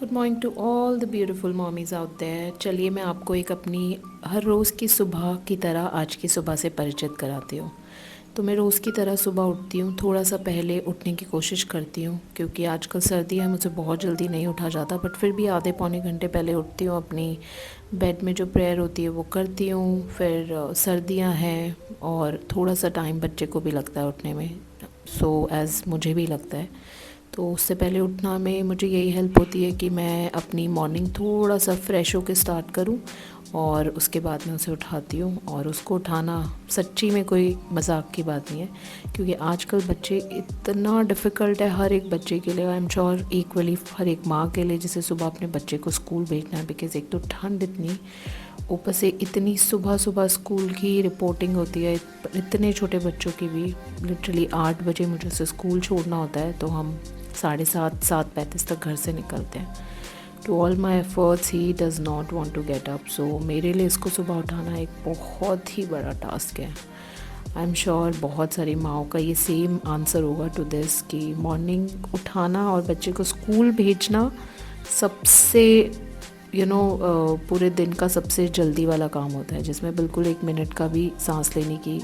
Good morning to all the beautiful mommies out there. चलिए मैं आपको एक अपनी हर रोज़ की सुबह की तरह आज की सुबह से परिचित कराती हूँ। तो मैं रोज़ की तरह सुबह उठती हूँ, थोड़ा सा पहले उठने की कोशिश करती हूँ क्योंकि आजकल सर्दी है, मुझे बहुत जल्दी नहीं उठा जाता, बट फिर भी आधे पौने घंटे पहले उठती हूँ। अपनी बेड में जो प्रेयर होती है वो करती हूँ। फिर सर्दियाँ हैं और थोड़ा सा टाइम बच्चे को भी लगता है उठने में, सो एज़ मुझे भी लगता है। तो उससे पहले उठना में मुझे यही हेल्प होती है कि मैं अपनी मॉर्निंग थोड़ा सा फ्रेश होकर स्टार्ट करूं और उसके बाद मैं उसे उठाती हूँ। और उसको उठाना सच्ची में कोई मजाक की बात नहीं है क्योंकि आजकल बच्चे इतना डिफ़िकल्ट है हर एक बच्चे के लिए। आई एम श्योर इक्वली हर एक माँ के लिए जिसे सुबह अपने बच्चे को स्कूल भेजना है, बिकॉज़ एक तो ठंड इतनी, ऊपर से इतनी सुबह सुबह स्कूल की रिपोर्टिंग होती है। इतने छोटे बच्चों की भी लिटरली 8 बजे मुझे उसे स्कूल छोड़ना होता है, तो हम 7:30 7:35 तक घर से निकलते हैं। To all my efforts he does not want to get up, so मेरे लिए इसको सुबह उठाना एक बहुत ही बड़ा टास्क है। आई एम श्योर बहुत सारी माओं का ये सेम आंसर होगा टू दिस कि मॉर्निंग उठाना और बच्चे को स्कूल भेजना सबसे पूरे दिन का सबसे जल्दी वाला काम होता है, जिसमें बिल्कुल 1 मिनट का भी सांस लेने की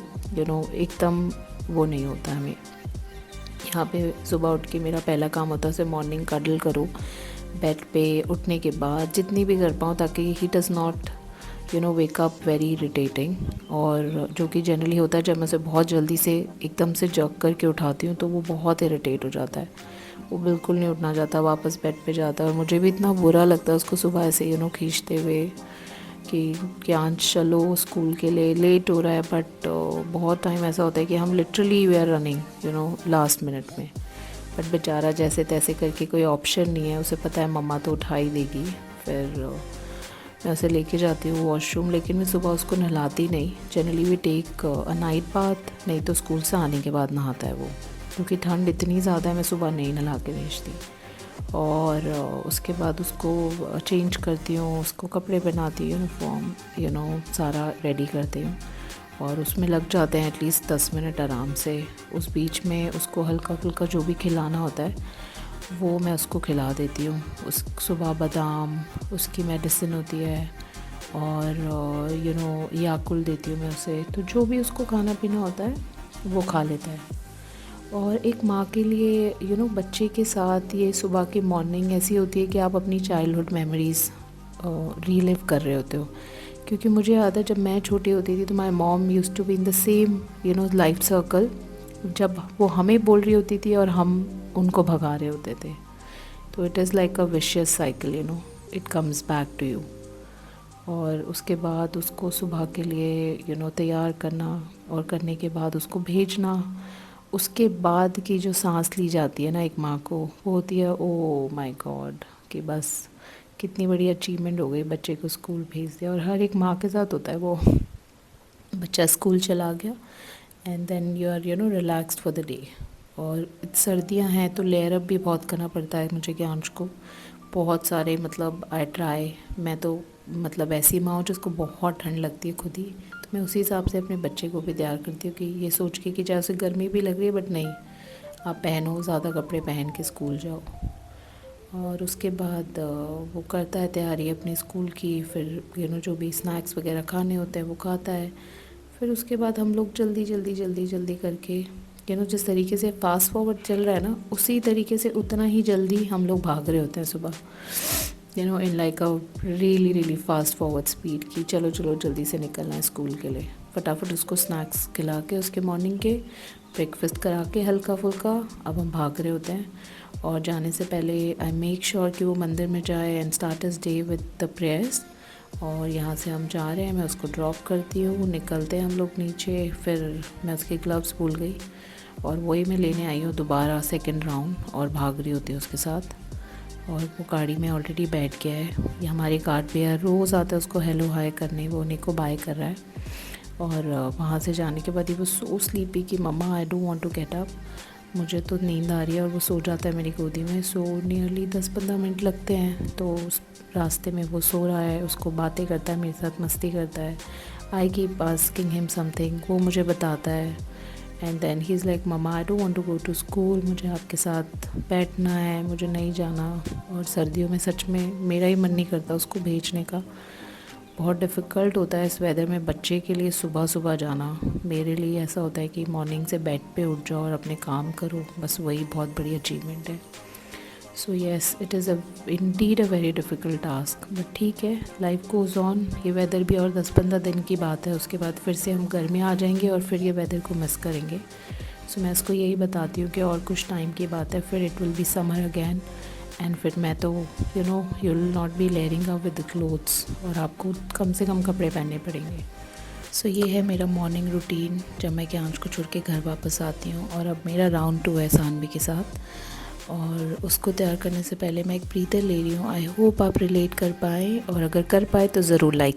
एकदम वो नहीं होता हमें। यहाँ पे सुबह उठ के मेरा पहला काम होता है उसे मॉर्निंग कडल करो बेड पे उठने के बाद जितनी भी कर पाऊँ, ताकि ही does not wake up very irritating. और जो कि जनरली होता है जब मैं उसे बहुत जल्दी से एकदम से जग करके उठाती हूँ तो वो बहुत इरिटेट हो जाता है, वो बिल्कुल नहीं उठना चाहता, वापस बेड पे जाता है। और मुझे भी इतना बुरा लगता है उसको सुबह ऐसे खींचते हुए कि क्या चलो स्कूल के लिए लेट हो रहा है। बट बहुत टाइम ऐसा होता है कि हम literally we are running last minute में। बट बेचारा जैसे तैसे करके, कोई ऑप्शन नहीं है, उसे पता है मम्मा तो उठा ही देगी। फिर मैं उसे लेके जाती हूँ वॉशरूम, लेकिन मैं सुबह उसको नहलाती नहीं। Generally we take a night bath, नहीं तो स्कूल से आने के बाद नहाता है वो, क्योंकि ठंड इतनी ज़्यादा है, मैं सुबह नहीं नहला के भेजती। और उसके बाद उसको चेंज करती हूँ, उसको कपड़े पहनाती हूँ, यूनिफॉर्म सारा रेडी करती हूँ और उसमें लग जाते हैं एटलीस्ट 10 मिनट आराम से। उस बीच में उसको हल्का फुल्का जो भी खिलाना होता है वो मैं उसको खिला देती हूँ। उस सुबह बादाम उसकी मेडिसिन होती है और याकुल देती हूँ मैं उसे, तो जो भी उसको खाना पीना होता है वो खा लेता है। और एक माँ के लिए बच्चे के साथ ये सुबह की मॉर्निंग ऐसी होती है कि आप अपनी चाइल्डहुड मेमोरीज़ रीलिव कर रहे होते हो। क्योंकि मुझे याद है जब मैं छोटी होती थी तो my mom use to be in the same life circle, जब वो हमें बोल रही होती थी और हम उनको भगा रहे होते थे। तो it is like a vicious cycle, it comes back to you. और उसके बाद उसको सुबह के लिए तैयार करना और करने के बाद उसको भेजना। उसके बाद की जो सांस ली जाती है ना एक माँ को, वो होती है ओ माय गॉड, कि बस कितनी बड़ी अचीवमेंट हो गई, बच्चे को स्कूल भेज दिया। और हर एक माँ के साथ होता है वो, बच्चा स्कूल चला गया and then you are relaxed for the day. और सर्दियाँ हैं तो लेयर अप भी बहुत करना पड़ता है मुझे, ज्ञांश को बहुत सारे, मतलब आई ट्राई, मैं तो मतलब ऐसी माँ हूँ जिसको बहुत ठंड लगती है खुद ही, तो मैं उसी हिसाब से अपने बच्चे को भी तैयार करती हूँ कि ये सोच के कि चाहे उसे गर्मी भी लग रही है बट नहीं, आप पहनो, ज़्यादा कपड़े पहन के स्कूल जाओ। और उसके बाद वो करता है तैयारी अपने स्कूल की, फिर जो भी स्नैक्स वगैरह खाने होते हैं वो खाता है। फिर उसके बाद हम लोग जल्दी जल्दी जल्दी जल्दी करके जिस तरीके से फास्ट फॉरवर्ड चल रहा है ना, उसी तरीके से उतना ही जल्दी हम लोग भाग रहे होते हैं सुबह, in like a really really fast forward speed, कि चलो चलो जल्दी से निकलना है स्कूल के लिए। फटाफट उसको स्नैक्स खिला के, उसके मॉर्निंग के ब्रेकफास्ट करा के हल्का फुल्का, अब हम भाग रहे होते हैं। और जाने से पहले आई मेक श्योर कि वो मंदिर में जाए and start his day with the prayers. और यहाँ से हम जा रहे हैं, मैं उसको ड्रॉप करती हूँ, निकलते हैं हम लोग नीचे। फिर मैं उसके ग्लव्स भूल गई और वही मैं लेने आई हूँ दोबारा सेकंड राउंड, और भाग रही होती है उसके साथ। और वो गाड़ी में ऑलरेडी बैठ गया है, ये हमारे कार पे है, रोज़ आता है उसको हेलो हाय करने, वो उन्हीं को बाय कर रहा है। और वहाँ से जाने के बाद ही वो सो स्लीपी कि मम्मा I don't want to get up, मुझे तो नींद आ रही है, और वो सो जाता है मेरी गोदी में। सो नियरली 10-15 मिनट लगते हैं, तो उस रास्ते में वो सो रहा है, उसको बातें करता है, मेरे साथ मस्ती करता है। I keep asking him something, वो मुझे बताता है and then he is like mama I don't want to go to school, मुझे आपके साथ बैठना है, मुझे नहीं जाना। और सर्दियों में सच में मेरा ही मन नहीं करता उसको भेजने का। बहुत डिफ़िकल्ट होता है इस वेदर में बच्चे के लिए सुबह सुबह जाना। मेरे लिए ऐसा होता है कि मॉर्निंग से बेड पे उठ जाओ और अपने काम करो, बस वही बहुत बड़ी अचीवमेंट है। So yes, it is indeed a very difficult task, but ठीक है, लाइफ गोज़ ऑन। ये वेदर भी और 10-15 दिन की बात है, उसके बाद फिर से हम घर में आ जाएंगे और फिर ये वेदर को मिस करेंगे। सो मैं इसको यही बताती हूँ कि और कुछ टाइम की बात है, फिर it will be summer again. And फिर मैं तो you will not be layering up with the clothes, और आपको कम से कम कपड़े पहनने पड़ेंगे। सो ये है मेरा मॉर्निंग रूटीन जब मैं क्यांश को छोड़ के घर वापस आती हूँ। और अब मेरा राउंड 2 है सानवी के साथ, और उसको तैयार करने से पहले मैं एक ब्रीदर ले रही हूँ। आई होप आप रिलेट कर पाएँ, और अगर कर पाए तो ज़रूर लाइक